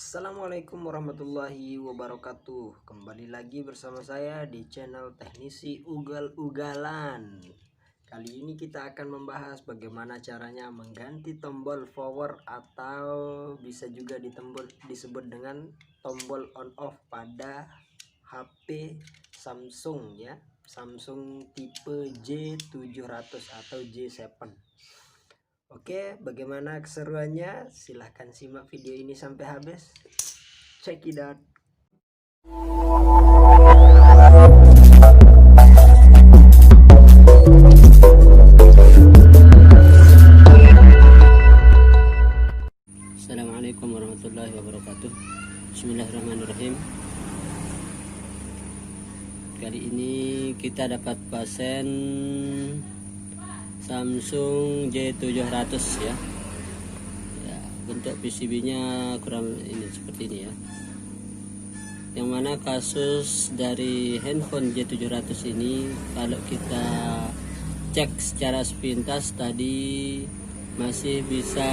Assalamualaikum warahmatullahi wabarakatuh. Kembali lagi bersama saya di channel Teknisi Ugal-Ugalan. Kali ini kita akan membahas bagaimana caranya mengganti tombol power atau bisa juga disebut dengan tombol on off pada HP Samsung ya. Samsung tipe J700 atau J7. Oke, bagaimana keseruannya? Silahkan simak video ini sampai habis. Check it out. Assalamualaikum warahmatullahi wabarakatuh. Bismillahirrahmanirrahim. Kali ini kita dapat pasien Samsung J700 ya. Bentuk PCB-nya kurang ini seperti ini ya. Yang mana kasus dari handphone J700 ini kalau kita cek secara sepintas tadi masih bisa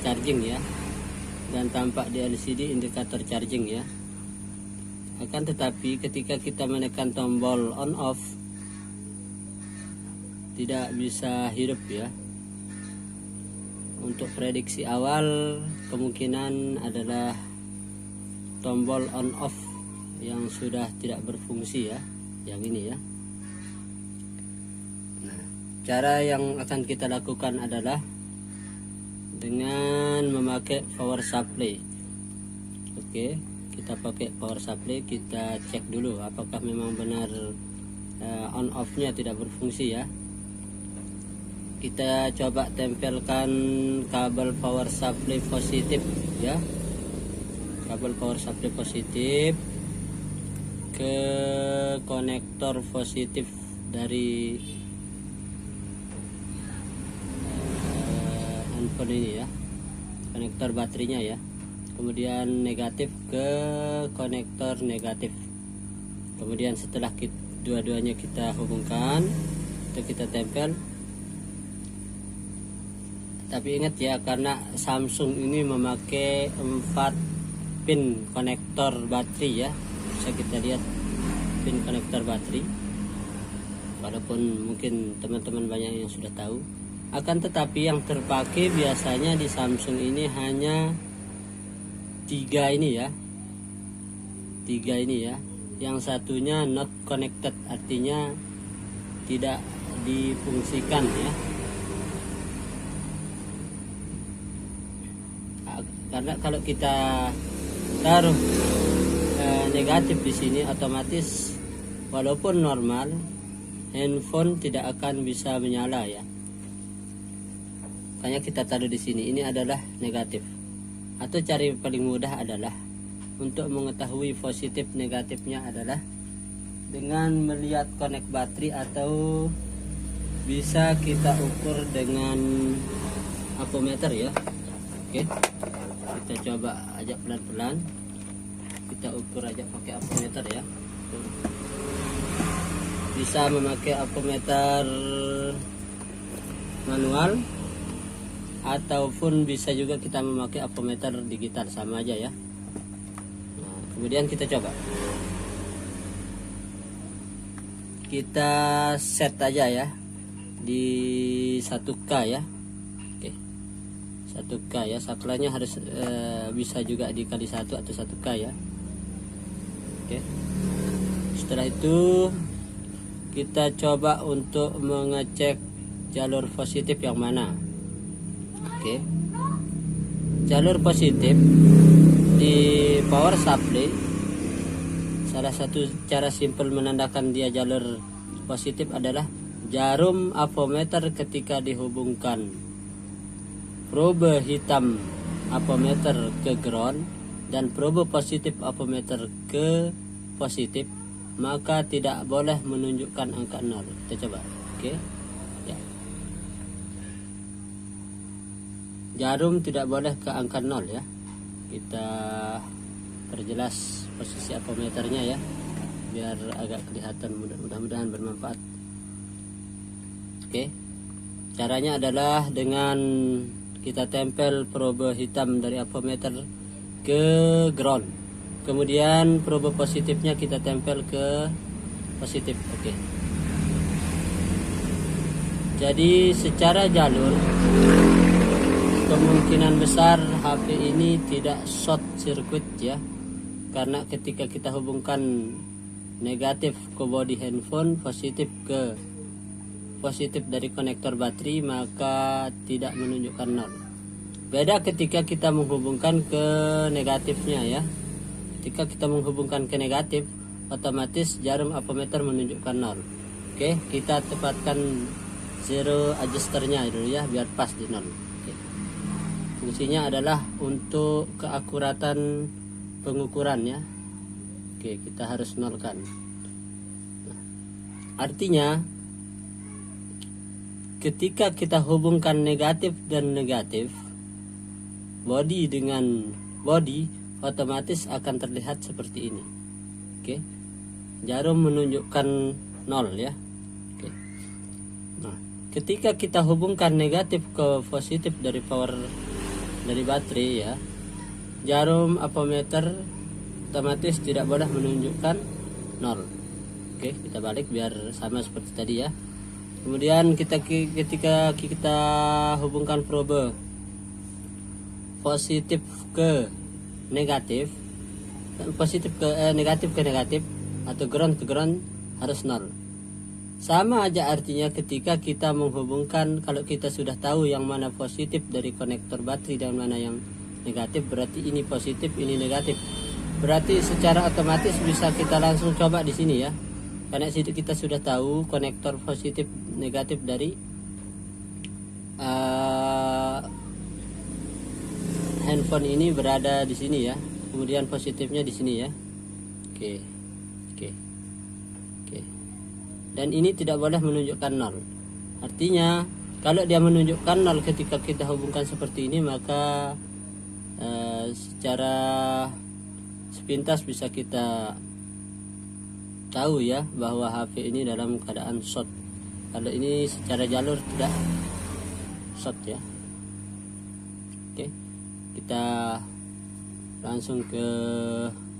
charging ya. Dan tampak di LCD indikator charging ya. Akan tetapi ketika kita menekan tombol on off tidak bisa hidup ya. Untuk prediksi awal kemungkinan adalah tombol on off yang sudah tidak berfungsi ya, yang ini ya. Nah, cara yang akan kita lakukan adalah dengan memakai power supply. Oke, kita pakai power supply, kita cek dulu apakah memang benar on off nya tidak berfungsi ya. Kita coba tempelkan kabel power supply positif ya, kabel power supply positif ke konektor positif dari handphone ini ya, konektor baterainya ya. Kemudian negatif ke konektor negatif. Kemudian setelah dua-duanya kita hubungkan, itu kita tempel. Tapi ingat ya, karena Samsung ini memakai 4 pin konektor baterai ya, bisa kita lihat pin konektor baterai. Walaupun mungkin teman-teman banyak yang sudah tahu, akan tetapi yang terpakai biasanya di Samsung ini hanya 3 ini ya, 3 ini ya. Yang satunya not connected, artinya tidak difungsikan ya. Karena kalau kita taruh negatif di sini, otomatis walaupun normal handphone tidak akan bisa menyala ya. Makanya kita taruh di sini, ini adalah negatif. Atau cara paling mudah adalah untuk mengetahui positif negatifnya adalah dengan melihat konek baterai, atau bisa kita ukur dengan apometer ya. Oke, kita coba aja pelan-pelan, kita ukur aja pakai apometer ya. Bisa memakai apometer manual ataupun bisa juga kita memakai apometer digital, sama aja ya. Nah, kemudian kita coba, kita set aja ya di 1K ya. 1K ya, saklanya harus bisa juga dikali 1 atau 1K ya. Oke. Setelah itu kita coba untuk mengecek jalur positif yang mana. Oke. Jalur positif di power supply, salah satu cara simpel menandakan dia jalur positif adalah jarum apometer ketika dihubungkan probe hitam apometer ke ground dan probe positif apometer ke positif, maka tidak boleh menunjukkan angka 0. Kita coba. Oke ya. Jarum tidak boleh ke angka 0 ya. Kita perjelas posisi apometernya ya, biar agak kelihatan, mudah-mudahan bermanfaat. Oke, caranya adalah dengan kita tempel probe hitam dari apometer ke ground. Kemudian probe positifnya kita tempel ke positif. Oke. Jadi secara jalur kemungkinan besar HP ini tidak short circuit ya, karena ketika kita hubungkan negatif ke body handphone, positif dari konektor baterai, maka tidak menunjukkan 0. Beda ketika kita menghubungkan ke negatifnya ya. Ketika kita menghubungkan ke negatif, otomatis jarum ampermeter menunjukkan 0. Oke, kita tepatkan zero adjusternya dulu ya, biar pas di 0. Oke. Fungsinya adalah untuk keakuratan pengukuran ya. Oke, kita harus nolkan. Nah, artinya ketika kita hubungkan negatif dan negatif, body dengan body, otomatis akan terlihat seperti ini. Oke. Jarum menunjukkan 0 ya. Oke. Nah, ketika kita hubungkan negatif ke positif dari power dari baterai ya, jarum ampermeter otomatis tidak boleh menunjukkan 0. Oke, kita balik biar sama seperti tadi ya. Kemudian ketika kita hubungkan probe positif ke negatif, negatif ke negatif atau ground ke ground harus 0. Sama aja artinya ketika kita menghubungkan, kalau kita sudah tahu yang mana positif dari konektor baterai dan mana yang negatif, berarti ini positif, ini negatif. Berarti secara otomatis bisa kita langsung coba di sini ya. Karena kita sudah tahu konektor positif negatif dari handphone ini berada di sini ya. Kemudian positifnya di sini ya. Oke. Dan ini tidak boleh menunjukkan 0. Artinya kalau dia menunjukkan 0 ketika kita hubungkan seperti ini, maka secara sepintas bisa kita tahu ya bahwa HP ini dalam keadaan short. Kalau ini secara jalur tidak short ya. Oke, kita langsung ke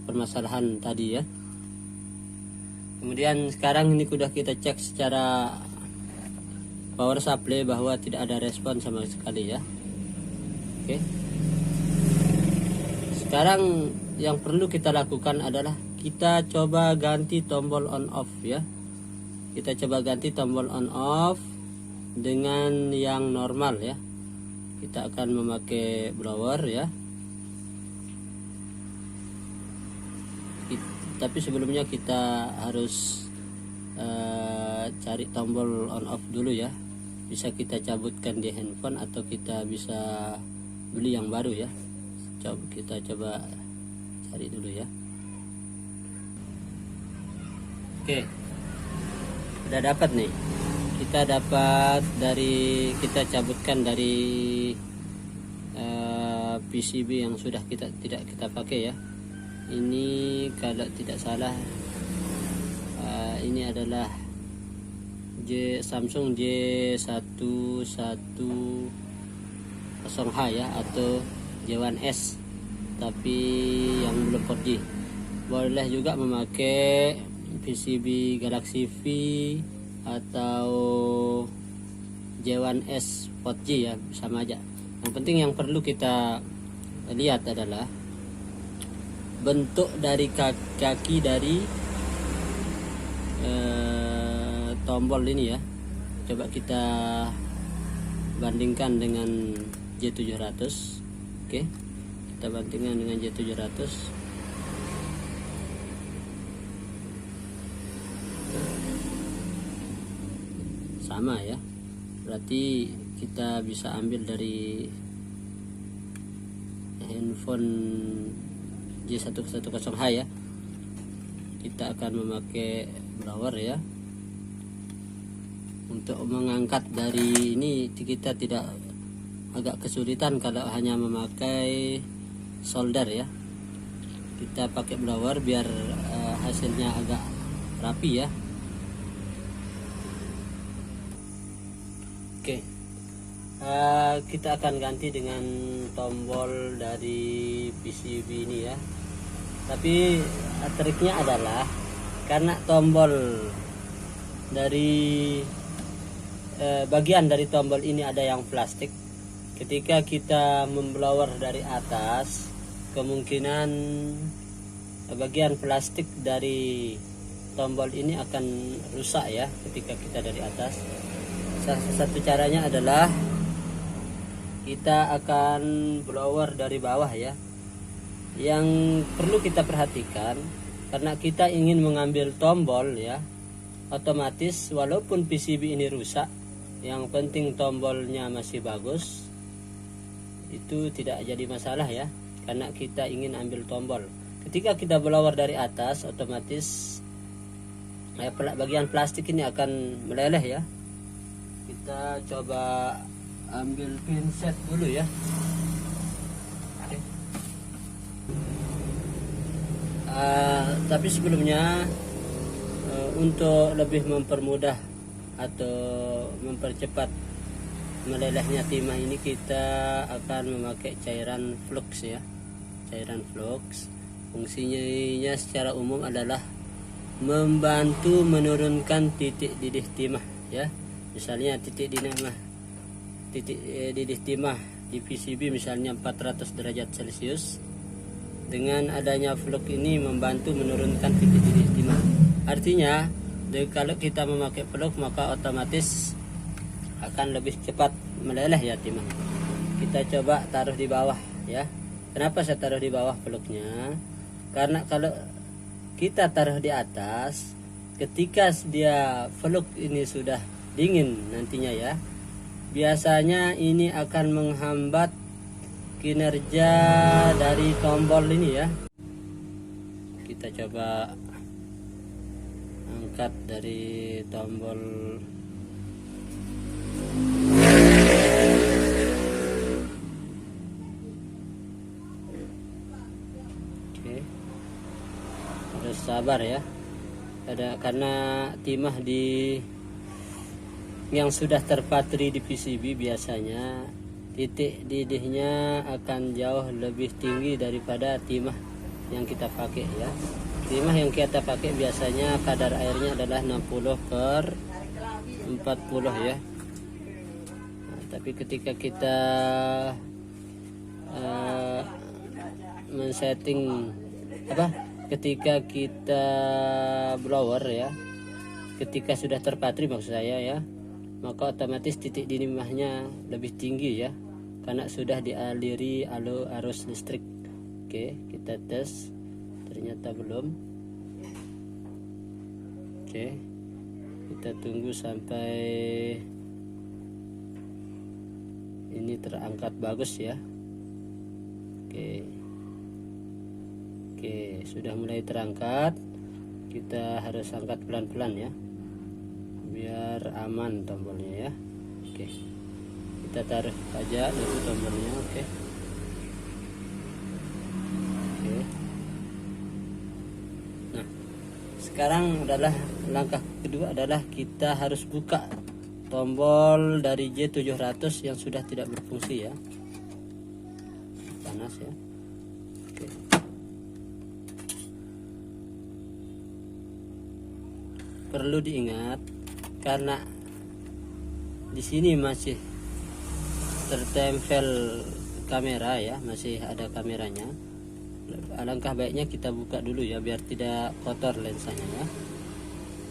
permasalahan tadi ya. Kemudian sekarang ini sudah kita cek secara power supply bahwa tidak ada respon sama sekali ya. Oke. Sekarang yang perlu kita lakukan adalah kita coba ganti tombol on off ya. Kita coba ganti tombol on off dengan yang normal ya. Kita akan memakai blower ya. Tapi sebelumnya kita harus cari tombol on off dulu ya. Bisa kita cabutkan di handphone atau kita bisa beli yang baru ya. Kita coba cari dulu ya. Oke, udah dapat nih. Kita dapat kita cabutkan dari PCB yang sudah tidak kita pakai ya. Ini kalau tidak salah ini adalah Samsung J1110H ya, atau J1S, tapi yang belum 4G. Boleh juga memakai PCB Galaxy V atau J1S 4G ya, sama aja. Yang penting yang perlu kita lihat adalah bentuk dari kaki dari tombol ini ya. Coba kita bandingkan dengan J700. Oke, kita bandingkan dengan J700. Sama ya, berarti kita bisa ambil dari handphone J110H ya. Kita akan memakai blower ya. Untuk mengangkat dari ini kita tidak agak kesulitan kalau hanya memakai solder ya. Kita pakai blower biar hasilnya agak rapi ya. Oke, kita akan ganti dengan tombol dari PCB ini ya. Tapi triknya adalah karena tombol dari bagian dari tombol ini ada yang plastik. Ketika kita memblower dari atas, kemungkinan bagian plastik dari tombol ini akan rusak ya ketika kita dari atas. Salah satu caranya adalah kita akan blower dari bawah ya. Yang perlu kita perhatikan, karena kita ingin mengambil tombol ya, otomatis walaupun PCB ini rusak, yang penting tombolnya masih bagus, itu tidak jadi masalah ya, karena kita ingin ambil tombol. Ketika kita blower dari atas, otomatis bagian plastik ini akan meleleh ya. Kita coba ambil pinset dulu ya. Oke. Tapi sebelumnya untuk lebih mempermudah atau mempercepat melelehnya timah ini, kita akan memakai cairan flux ya. Cairan flux fungsinya secara umum adalah membantu menurunkan titik didih timah ya. Misalnya titik didih timah di PCB misalnya 400 derajat Celcius. Dengan adanya flux ini membantu menurunkan titik didih timah. Artinya kalau kita memakai flux maka otomatis akan lebih cepat meleleh ya timah. Kita coba taruh di bawah ya. Kenapa saya taruh di bawah fluknya? Karena kalau kita taruh di atas, ketika dia fluk ini sudah dingin nantinya ya, biasanya ini akan menghambat kinerja dari tombol ini ya. Kita coba angkat dari tombol. Oke, harus sabar ya. Karena timah yang sudah terpatri di PCB biasanya titik didihnya akan jauh lebih tinggi daripada timah yang kita pakai ya. Timah yang kita pakai biasanya kadar airnya adalah 60/40 ya. Nah, tapi ketika kita men-setting ketika kita blower ya, ketika sudah terpatri maksud saya ya, maka otomatis titik dinimahnya lebih tinggi ya, karena sudah dialiri arus listrik. Oke, kita tes, ternyata belum. Oke, kita tunggu sampai ini terangkat bagus ya. Oke, sudah mulai terangkat. Kita harus angkat pelan-pelan ya, biar aman tombolnya ya. Oke, kita taruh saja dulu tombolnya. Oke. Nah, sekarang adalah langkah kedua adalah kita harus buka tombol dari J700 yang sudah tidak berfungsi ya. Panas ya. Oke. Perlu diingat, karena di sini masih tertempel kamera ya, masih ada kameranya. Alangkah baiknya kita buka dulu ya, biar tidak kotor lensanya ya.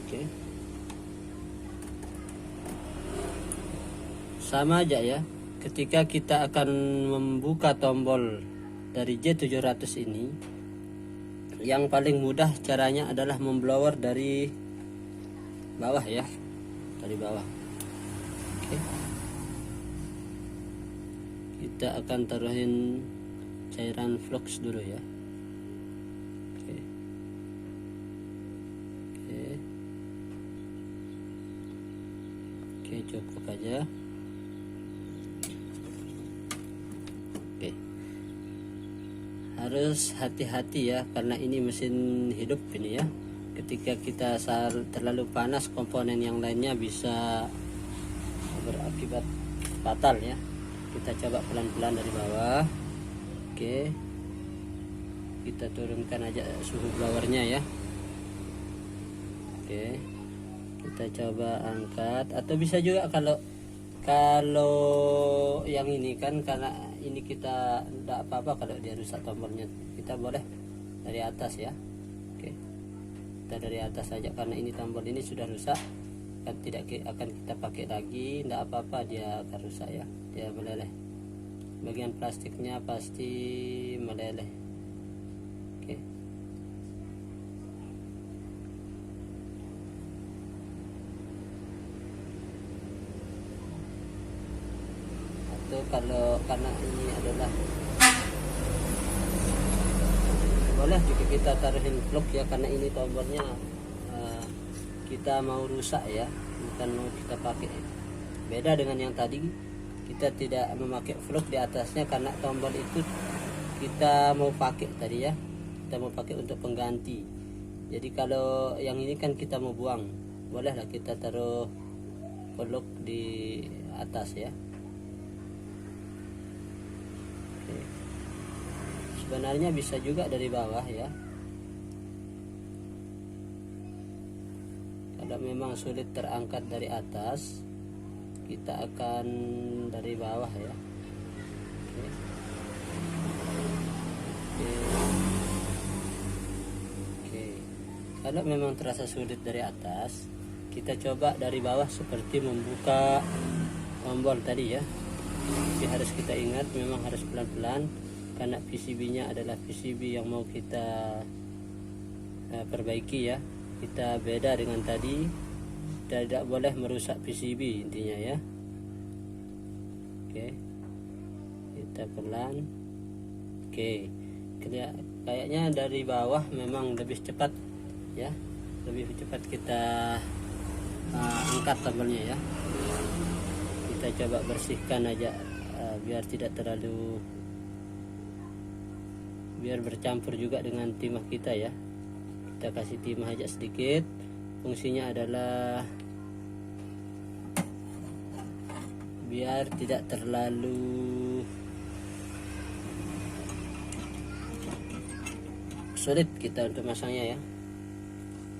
Oke. Sama aja ya, ketika kita akan membuka tombol dari J700 ini, yang paling mudah caranya adalah memblower dari bawah ya, dari bawah. Oke. Kita akan taruhin cairan flux dulu ya. Oke, cukup aja. Oke, harus hati-hati ya, karena ini mesin hidup ini ya. Ketika kita terlalu panas, komponen yang lainnya bisa berakibat fatal ya. Kita coba pelan-pelan dari bawah. Oke, kita turunkan aja suhu blowernya ya. Oke, kita coba angkat, atau bisa juga kalau yang ini kan, karena ini kita tidak apa-apa kalau dia rusak tombolnya, kita boleh dari atas ya. Oke, kita dari atas saja karena ini tombol ini sudah rusak, kan tidak akan kita pakai lagi, tidak apa-apa dia akan rusak ya, dia meleleh. Bagian plastiknya pasti meleleh. Oke, atau kalau karena ini adalah, boleh juga kita taruhin vlog ya, karena ini tombolnya kita mau rusak ya, bukan mau kita pakai. Beda dengan yang tadi, kita tidak memakai vlog di atasnya karena tombol itu kita mau pakai tadi ya, kita mau pakai untuk pengganti. Jadi kalau yang ini kan kita mau buang, bolehlah kita taruh vlog di atas ya. Oke. Sebenarnya bisa juga dari bawah ya. Kalau memang sulit terangkat dari atas, kita akan dari bawah ya. Oke. Oke. Oke. Kalau memang terasa sulit dari atas, kita coba dari bawah seperti membuka tombol tadi ya. Jadi harus kita ingat, memang harus pelan-pelan karena PCB-nya adalah PCB yang mau kita perbaiki ya. Kita beda dengan tadi, kita tidak boleh merusak PCB intinya ya. Oke, kita pelan. Oke, kayaknya dari bawah memang lebih cepat ya, lebih cepat kita angkat tombolnya ya. Kita coba bersihkan aja biar tidak terlalu, biar bercampur juga dengan timah kita ya. Kita kasih timah aja sedikit. Fungsinya adalah biar tidak terlalu sulit kita untuk masangnya ya.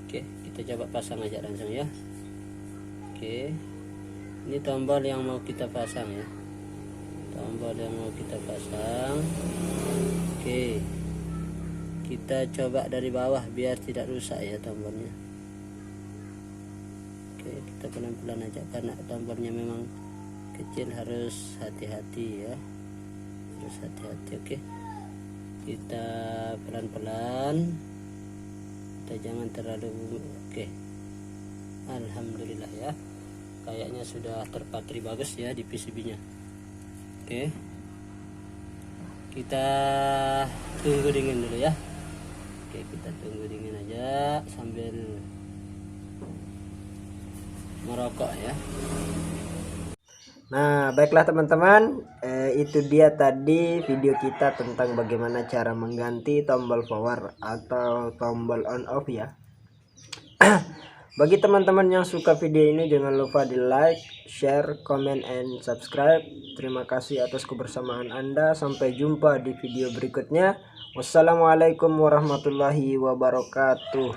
Oke, kita coba pasang aja langsung ya. Oke, ini tombol yang mau kita pasang ya, tombol yang mau kita pasang. Oke, kita coba dari bawah biar tidak rusak ya tombolnya. Oke, kita pelan-pelan aja karena tombolnya memang kecil, harus hati-hati ya, harus hati-hati. Oke, kita pelan-pelan, kita jangan terlalu. Oke, alhamdulillah ya, kayaknya sudah terpatri bagus ya di PCB nya. Oke, kita tunggu dingin dulu ya. Oke, kita tunggu dingin aja sambil merokok ya. Nah, baiklah teman-teman, itu dia tadi video kita tentang bagaimana cara mengganti tombol power atau tombol on off ya. Bagi teman-teman yang suka video ini, jangan lupa di like, share, comment, and subscribe. Terima kasih atas kebersamaan Anda. Sampai jumpa di video berikutnya. Wassalamualaikum warahmatullahi wabarakatuh.